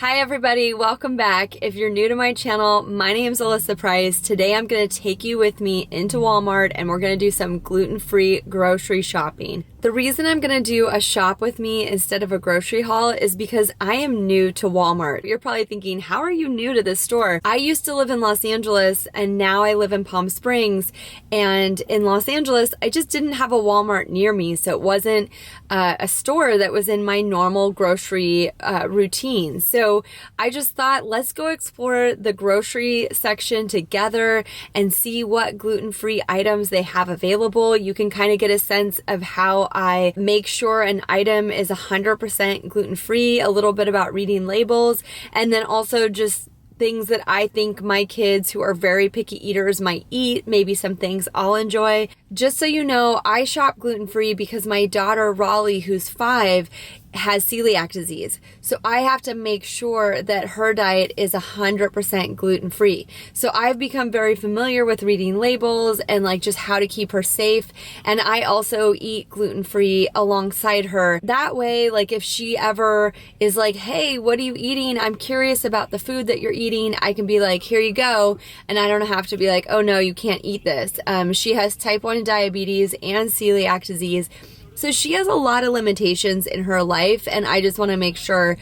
Hi everybody, welcome back. If you're new to my channel, my name's Alyssa Price. Today I'm going to take you with me into Walmart and we're going to do some gluten-free grocery shopping. The reason I'm going to do a shop with me instead of a grocery haul is because I am new to Walmart. You're probably thinking, how are you new to this store? I used to live in Los Angeles and now I live in Palm Springs, and in Los Angeles I just didn't have a Walmart near me, so it wasn't a store that was in my normal grocery routine. So I just thought, let's go explore the grocery section together and see what gluten-free items they have available. You can kind of get a sense of how I make sure an item is 100% gluten-free, a little bit about reading labels, and then also just things that I think my kids who are very picky eaters might eat, maybe some things I'll enjoy. Just so you know, I shop gluten-free because my daughter Raleigh, who's 5, has celiac disease. So I have to make sure that her diet is 100% gluten-free. So I've become very familiar with reading labels and like just how to keep her safe. And I also eat gluten-free alongside her. That way, like if she ever is like, hey, what are you eating? I'm curious about the food that you're eating. I can be like, here you go. And I don't have to be like, oh no, you can't eat this. She has type 1 diabetes and celiac disease. So she has a lot of limitations in her life, and I just want to make sure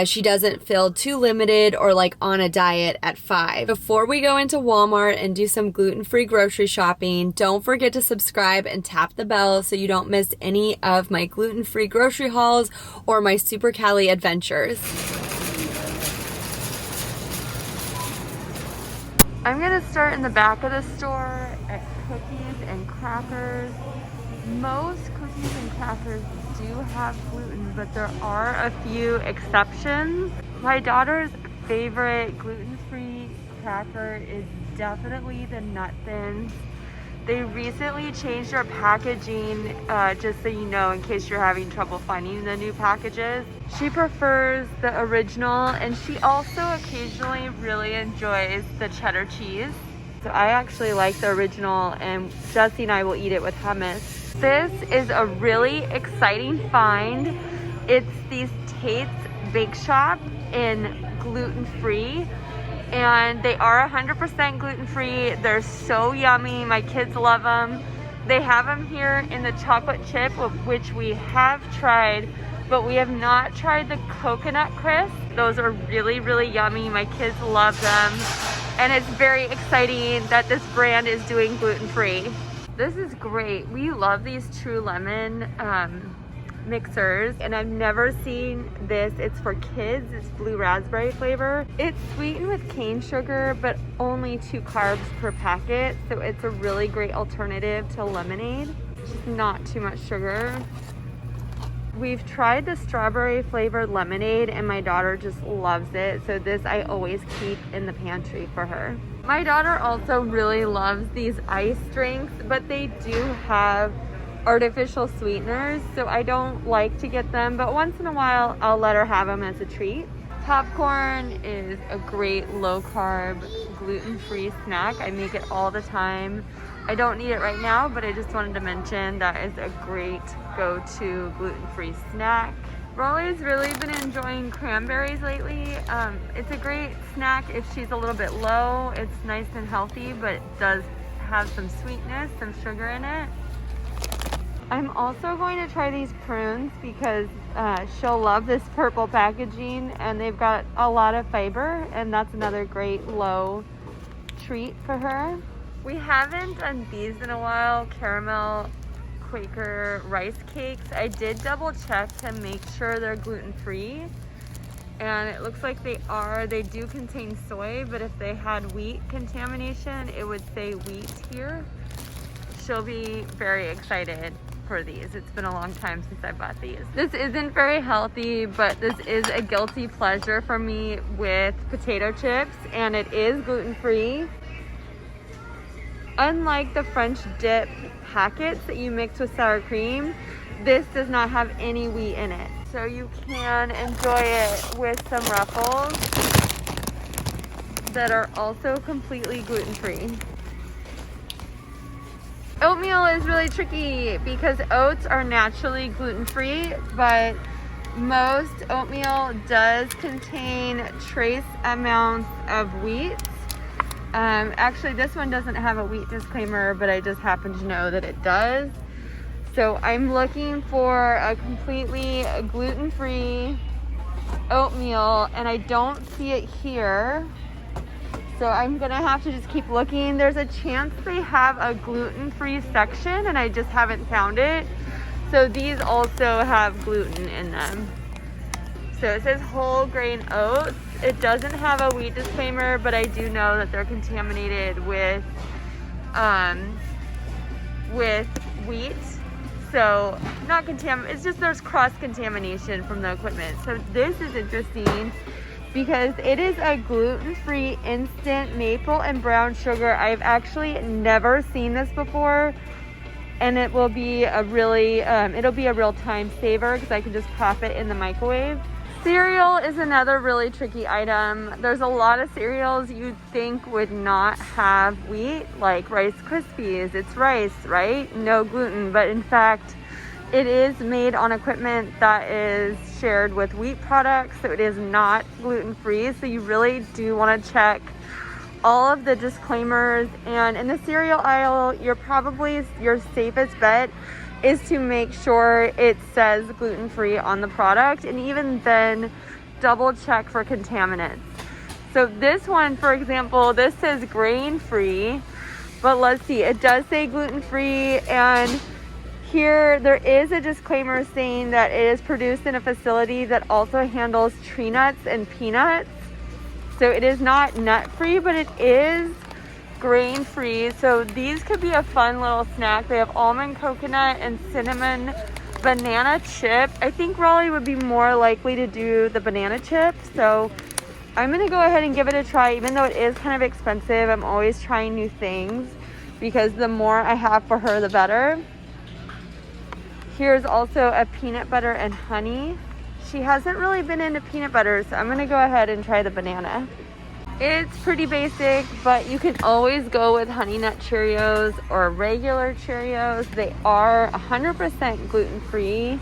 she doesn't feel too limited or like on a diet at 5. Before we go into Walmart and do some gluten-free grocery shopping, don't forget to subscribe and tap the bell so you don't miss any of my gluten-free grocery hauls or my Super Cali adventures. I'm going to start in the back of the store at cookies and crackers. Most cookies and crackers do have gluten, but there are a few exceptions. My daughter's favorite gluten-free cracker is definitely the Nut Thins. They recently changed their packaging, just so you know, in case you're having trouble finding the new packages. She prefers the original, and she also occasionally really enjoys the cheddar cheese. So I actually like the original, and Jesse and I will eat it with hummus. This is a really exciting find. It's these Tate's Bake Shop in gluten-free, and they are 100% gluten-free. They're so yummy. My kids love them. They have them here in the chocolate chip, which we have tried, but we have not tried the coconut crisp. Those are really, really yummy. My kids love them, and it's very exciting that this brand is doing gluten-free. This is great. We love these True Lemon mixers, and I've never seen this. It's for kids. It's blue raspberry flavor. It's sweetened with cane sugar, but only 2 carbs per packet, so it's a really great alternative to lemonade. Just not too much sugar. We've tried the strawberry flavored lemonade and my daughter just loves it, so this I always keep in the pantry for her. My daughter also really loves these ice drinks, but they do have artificial sweeteners, so I don't like to get them, but once in a while I'll let her have them as a treat. Popcorn is a great low-carb, gluten-free snack. I make it all the time. I don't need it right now, but I just wanted to mention that is a great go-to gluten-free snack. Raleigh's really been enjoying cranberries lately. It's a great snack if she's a little bit low. It's nice and healthy, but it does have some sweetness, some sugar in it. I'm also going to try these prunes because she'll love this purple packaging, and they've got a lot of fiber, and that's another great low treat for her. We haven't done these in a while, caramel Quaker rice cakes. I did double check to make sure they're gluten-free, and it looks like they are. They do contain soy, but if they had wheat contamination, it would say wheat here. She'll be very excited for these. It's been a long time since I bought these. This isn't very healthy, but this is a guilty pleasure for me with potato chips, and it is gluten-free. Unlike the French dip packets that you mix with sour cream, this does not have any wheat in it. So you can enjoy it with some Ruffles that are also completely gluten-free. Oatmeal is really tricky because oats are naturally gluten-free, but most oatmeal does contain trace amounts of wheat. Actually, this one doesn't have a wheat disclaimer, but I just happen to know that it does. So I'm looking for a completely gluten-free oatmeal, and I don't see it here. So I'm gonna have to just keep looking. There's a chance they have a gluten-free section, and I just haven't found it. So these also have gluten in them. So it says whole grain oats. It doesn't have a wheat disclaimer, but I do know that they're contaminated with wheat. So not it's just there's cross-contamination from the equipment. So this is interesting because it is a gluten-free instant maple and brown sugar. I've actually never seen this before, and it will be a really, it'll be a real time saver because I can just pop it in the microwave. Cereal is another really tricky item. There's a lot of cereals you'd think would not have wheat, like Rice Krispies. It's rice, right? No gluten, but in fact, it is made on equipment that is shared with wheat products, so it is not gluten-free. So you really do want to check all of the disclaimers. And in the cereal aisle, your safest bet is to make sure it says gluten-free on the product, and even then double check for contaminants. So this one, for example, this says grain-free, but let's see, it does say gluten-free, and here there is a disclaimer saying that it is produced in a facility that also handles tree nuts and peanuts. So it is not nut-free, but it is grain-free. So these could be a fun little snack. They have almond, coconut, and cinnamon banana chip. I think Raleigh would be more likely to do the banana chip. So I'm gonna go ahead and give it a try, even though it is kind of expensive. I'm always trying new things because the more I have for her, the better. Here's also a peanut butter and honey. She hasn't really been into peanut butter, so I'm gonna go ahead and try the banana. It's pretty basic, but you can always go with Honey Nut Cheerios or regular Cheerios. They are 100% gluten-free,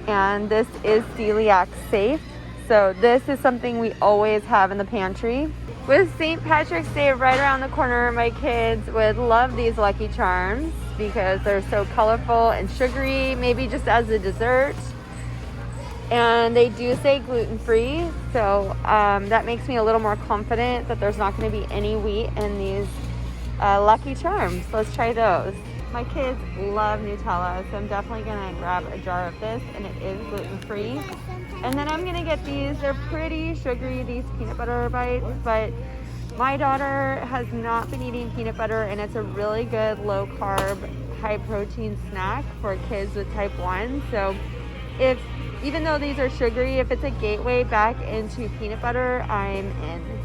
and this is celiac safe. So this is something we always have in the pantry. With St. Patrick's Day right around the corner, my kids would love these Lucky Charms because they're so colorful and sugary, maybe just as a dessert. And they do say gluten-free, so that makes me a little more confident that there's not going to be any wheat in these Lucky Charms. Let's try those. My kids love Nutella, so I'm definitely going to grab a jar of this, and it is gluten-free. And then I'm going to get these. They're pretty sugary, these peanut butter bites, but my daughter has not been eating peanut butter, and it's a really good low-carb, high-protein snack for kids with type 1. So even though these are sugary, if it's a gateway back into peanut butter, I'm in.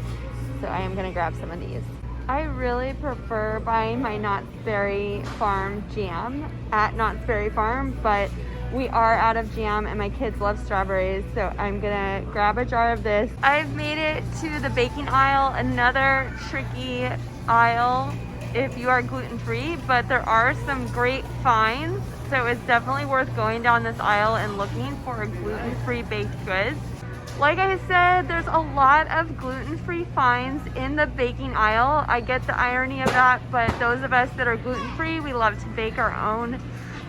So I am gonna grab some of these. I really prefer buying my Knott's Berry Farm jam at Knott's Berry Farm, but we are out of jam and my kids love strawberries, so I'm gonna grab a jar of this. I've made it to the baking aisle, another tricky aisle if you are gluten-free, but there are some great finds. So it's definitely worth going down this aisle and looking for gluten-free baked goods. Like I said, there's a lot of gluten-free finds in the baking aisle. I get the irony of that, but those of us that are gluten-free, we love to bake our own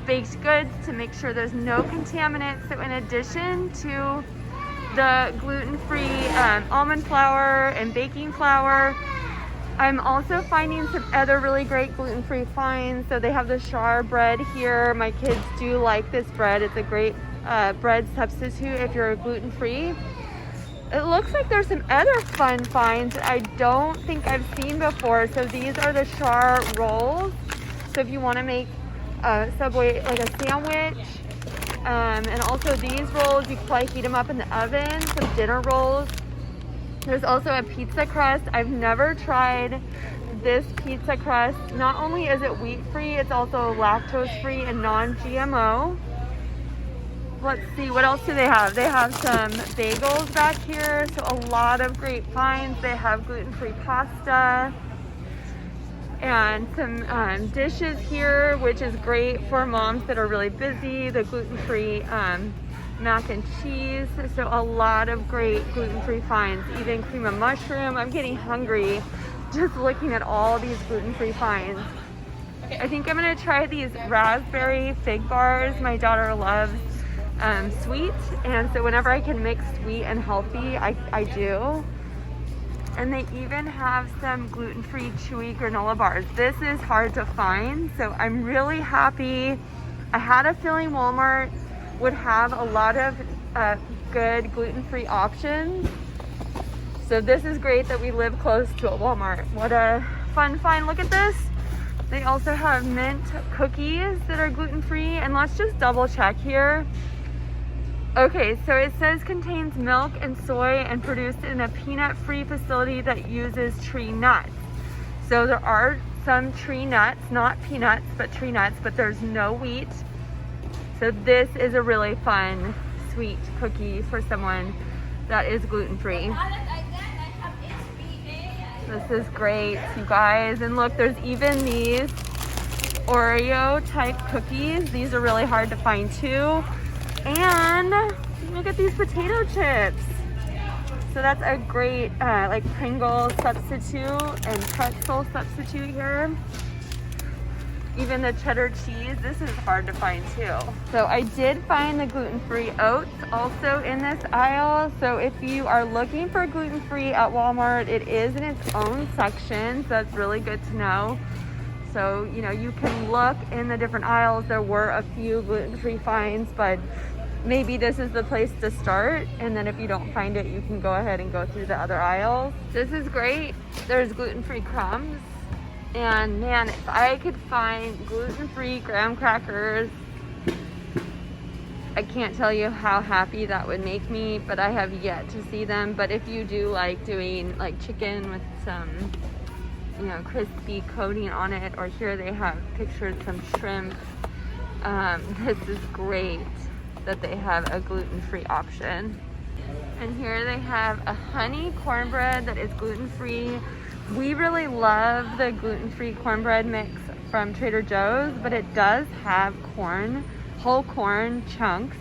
baked goods to make sure there's no contaminants. So in addition to the gluten-free almond flour and baking flour, I'm also finding some other really great gluten-free finds. So they have the char bread here. My kids do like this bread. It's a great bread substitute if you're gluten-free. It looks like there's some other fun finds I don't think I've seen before. So these are the char rolls. So if you want to make a Subway, like a sandwich, and also these rolls, you can probably heat them up in the oven, some dinner rolls. There's also a pizza crust. I've never tried this pizza crust. Not only is it wheat-free, it's also lactose-free and non-GMO. Let's see, what else do they have? They have some bagels back here, so a lot of great finds. They have gluten-free pasta and some dishes here, which is great for moms that are really busy. The gluten-free mac and cheese. So a lot of great gluten-free finds, even cream of mushroom. I'm getting hungry just looking at all these gluten-free finds. I think I'm gonna try these raspberry fig bars. My daughter loves sweet, and so whenever I can mix sweet and healthy, I do. And they even have some gluten-free chewy granola bars. This is hard to find, so I'm really happy. I had a feeling Walmart would have a lot of good gluten-free options. So this is great that we live close to a Walmart. What a fun find. Look at this. They also have mint cookies that are gluten-free, and let's just double check here. Okay, so it says contains milk and soy and produced in a peanut-free facility that uses tree nuts. So there are some tree nuts, not peanuts, but tree nuts, but there's no wheat. So this is a really fun, sweet cookie for someone that is gluten-free. This is great, you guys. And look, there's even these Oreo type cookies. These are really hard to find too. And look at these potato chips. So that's a great like Pringles substitute and pretzel substitute here. Even the cheddar cheese, this is hard to find too. So I did find the gluten-free oats also in this aisle. So if you are looking for gluten-free at Walmart, it is in its own section. So that's really good to know. So, you know, you can look in the different aisles. There were a few gluten-free finds, but maybe this is the place to start. And then if you don't find it, you can go ahead and go through the other aisles. This is great. There's gluten-free crumbs. And man, if I could find gluten-free graham crackers, I can't tell you how happy that would make me, but I have yet to see them. But if you do like doing like chicken with some, you know, crispy coating on it, or here they have pictured some shrimp, this is great that they have a gluten-free option. And here they have a honey cornbread that is gluten-free. We really love the gluten-free cornbread mix from Trader Joe's, but it does have corn, whole corn chunks,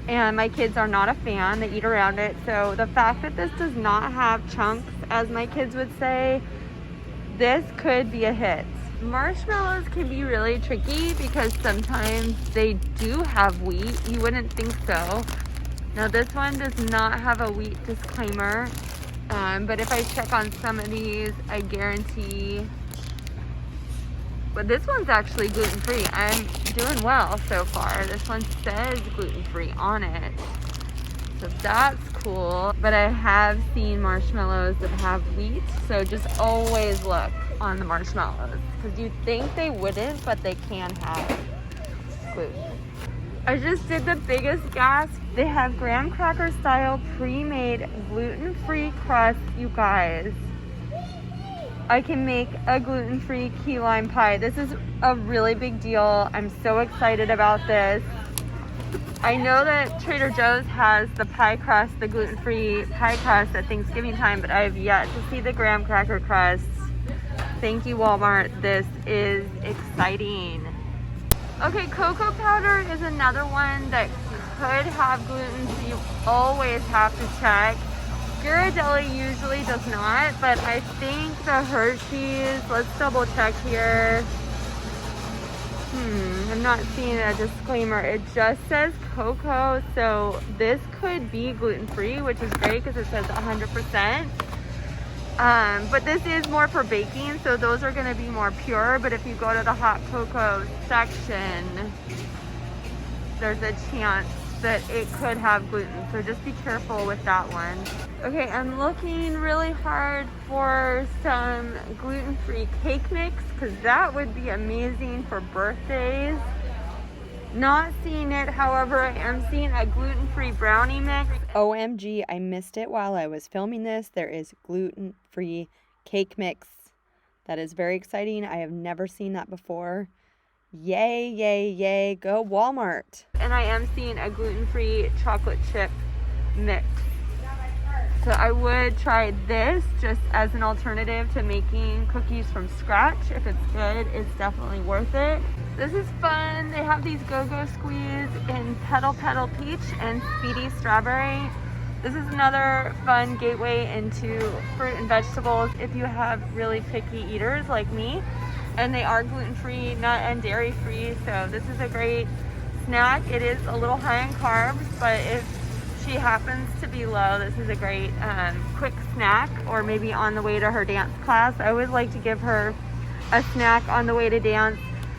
and my kids are not a fan. They eat around it. So the fact that this does not have chunks, as my kids would say, this could be a hit. Marshmallows can be really tricky because sometimes they do have wheat. You wouldn't think so. Now this one does not have a wheat disclaimer. But if I check on some of these, I guarantee, but this one's actually gluten-free. I'm doing well so far. This one says gluten-free on it. So that's cool. But I have seen marshmallows that have wheat. So just always look on the marshmallows, because you'd think they wouldn't, but they can have gluten. I just did the biggest gasp. They have graham cracker style pre-made gluten-free crust, you guys. I can make a gluten-free key lime pie. This is a really big deal. I'm so excited about this. I know that Trader Joe's has the pie crust, the gluten-free pie crust at Thanksgiving time, but I have yet to see the graham cracker crust. Thank you, Walmart. This is exciting. Okay, cocoa powder is another one that could have gluten, so you always have to check. Ghirardelli usually does not, but I think the Hershey's, let's double check here. I'm not seeing a disclaimer. It just says cocoa, so this could be gluten-free, which is great because it says 100%. But this is more for baking, so those are going to be more pure. But if you go to the hot cocoa section, there's a chance that it could have gluten, so just be careful with that one. Okay, I'm looking really hard for some gluten-free cake mix, because that would be amazing for birthdays. Not seeing it, however, I am seeing a gluten-free brownie mix. OMG, I missed it while I was filming this. There is gluten-free cake mix. That is very exciting. I have never seen that before. Yay, yay, yay. Go Walmart. And I am seeing a gluten-free chocolate chip mix. So I would try this just as an alternative to making cookies from scratch. If it's good, it's definitely worth it. This is fun. They have these Go-Go Squeeze in Petal Petal Peach and Speedy Strawberry. This is another fun gateway into fruit and vegetables if you have really picky eaters like me. And they are gluten-free, nut and dairy-free, so this is a great snack. It is a little high in carbs, but if she happens to be low, this is a great quick snack, or maybe on the way to her dance class. I always like to give her a snack on the way to dance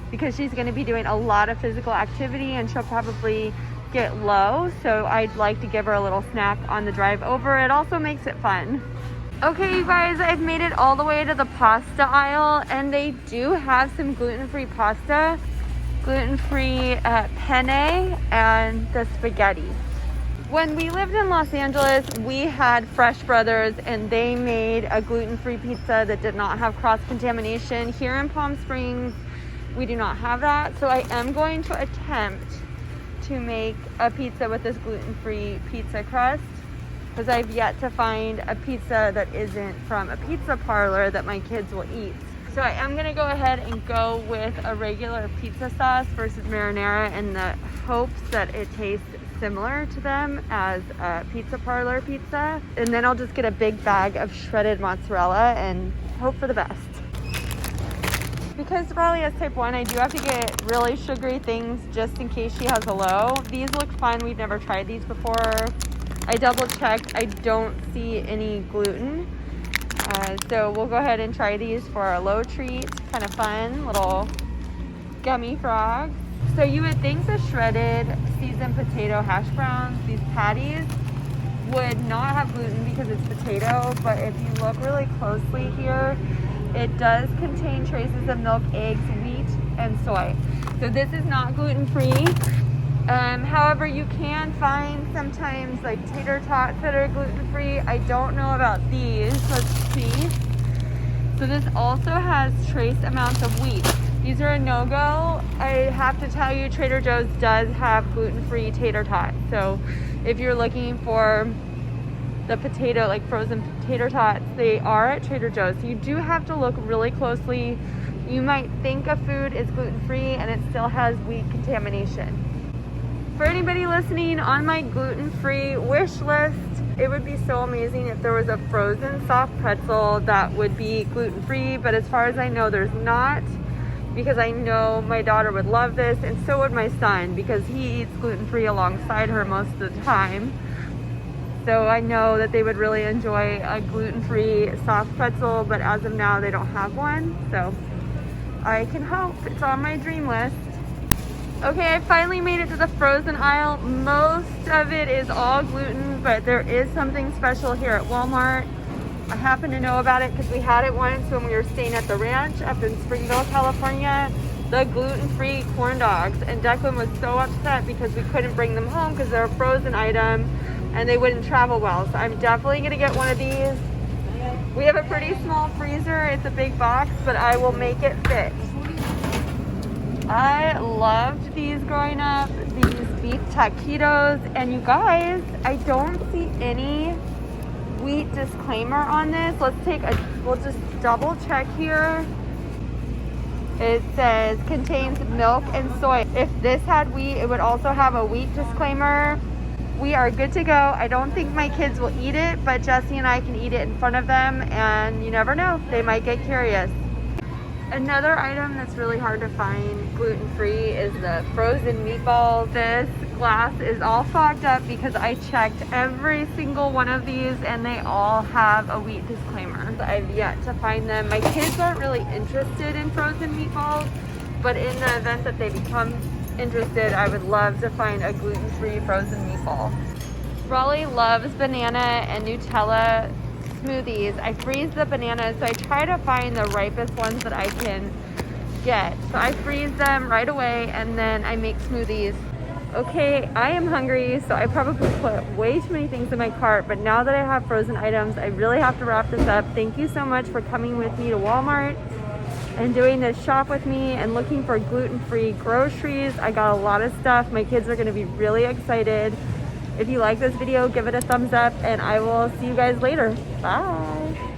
because she's going to be doing a lot of physical activity and she'll probably get low, so I'd like to give her a little snack on the drive over. It also makes it fun. Okay, you guys, I've made it all the way to the pasta aisle, and they do have some gluten-free pasta, gluten-free penne, and the spaghetti. When we lived in Los Angeles, we had Fresh Brothers, and they made a gluten-free pizza that did not have cross-contamination. Here in Palm Springs, we do not have that, so I am going to attempt to make a pizza with this gluten-free pizza crust, because I've yet to find a pizza that isn't from a pizza parlor that my kids will eat. So I am gonna go ahead and go with a regular pizza sauce versus marinara in the hopes that it tastes similar to them as a pizza parlor pizza. And then I'll just get a big bag of shredded mozzarella and hope for the best. Because Raleigh has type 1, I do have to get really sugary things just in case she has a low. These look fun. We've never tried these before. I double checked. I don't see any gluten. So we'll go ahead and try these for our low treat. Kind of fun, little gummy frogs. So you would think the shredded seasoned potato hash browns, these patties, would not have gluten because it's potato, but if you look really closely here, it does contain traces of milk, eggs, wheat, and soy. So this is not gluten-free. However, you can find sometimes like tater tots that are gluten-free. I don't know about these. Let's see. So this also has trace amounts of wheat. These are a no-go. I have to tell you, Trader Joe's does have gluten-free tater tots. So if you're looking for the potato, like frozen tater tots, they are at Trader Joe's. So you do have to look really closely. You might think a food is gluten-free and it still has wheat contamination. For anybody listening on my gluten-free wish list, it would be so amazing if there was a frozen soft pretzel that would be gluten-free, but as far as I know, there's not, because I know my daughter would love this, and so would my son, because he eats gluten-free alongside her most of the time. So I know that they would really enjoy a gluten-free soft pretzel, but as of now, they don't have one, so I can hope. It's on my dream list. Okay, I finally made it to the frozen aisle. Most of it is all gluten, but there is something special here at Walmart. I happen to know about it because we had it once when we were staying at the ranch up in Springville, California. The gluten-free corn dogs. And Declan was so upset because we couldn't bring them home because they're a frozen item and they wouldn't travel well. So I'm definitely gonna get one of these. We have a pretty small freezer. It's a big box, but I will make it fit. I loved these growing up, these beef taquitos, and you guys, I don't see any wheat disclaimer on this. We'll just double check here. It says contains milk and soy. If this had wheat, it would also have a wheat disclaimer. We are good to go. I don't think my kids will eat it, but Jesse and I can eat it in front of them, and you never know, they might get curious. Another item that's really hard to find gluten-free is the frozen meatballs. This glass is all fogged up because I checked every single one of these and they all have a wheat disclaimer. I've yet to find them. My kids aren't really interested in frozen meatballs, but in the event that they become interested, I would love to find a gluten-free frozen meatball. Raleigh loves banana and Nutella smoothies. I freeze the bananas, so I try to find the ripest ones that I can get. So I freeze them right away and then I make smoothies. Okay, I am hungry, so I probably put way too many things in my cart, but now that I have frozen items, I really have to wrap this up. Thank you so much for coming with me to Walmart and doing this shop with me and looking for gluten-free groceries. I got a lot of stuff. My kids are going to be really excited. If you like this video, give it a thumbs up, and I will see you guys later. Bye.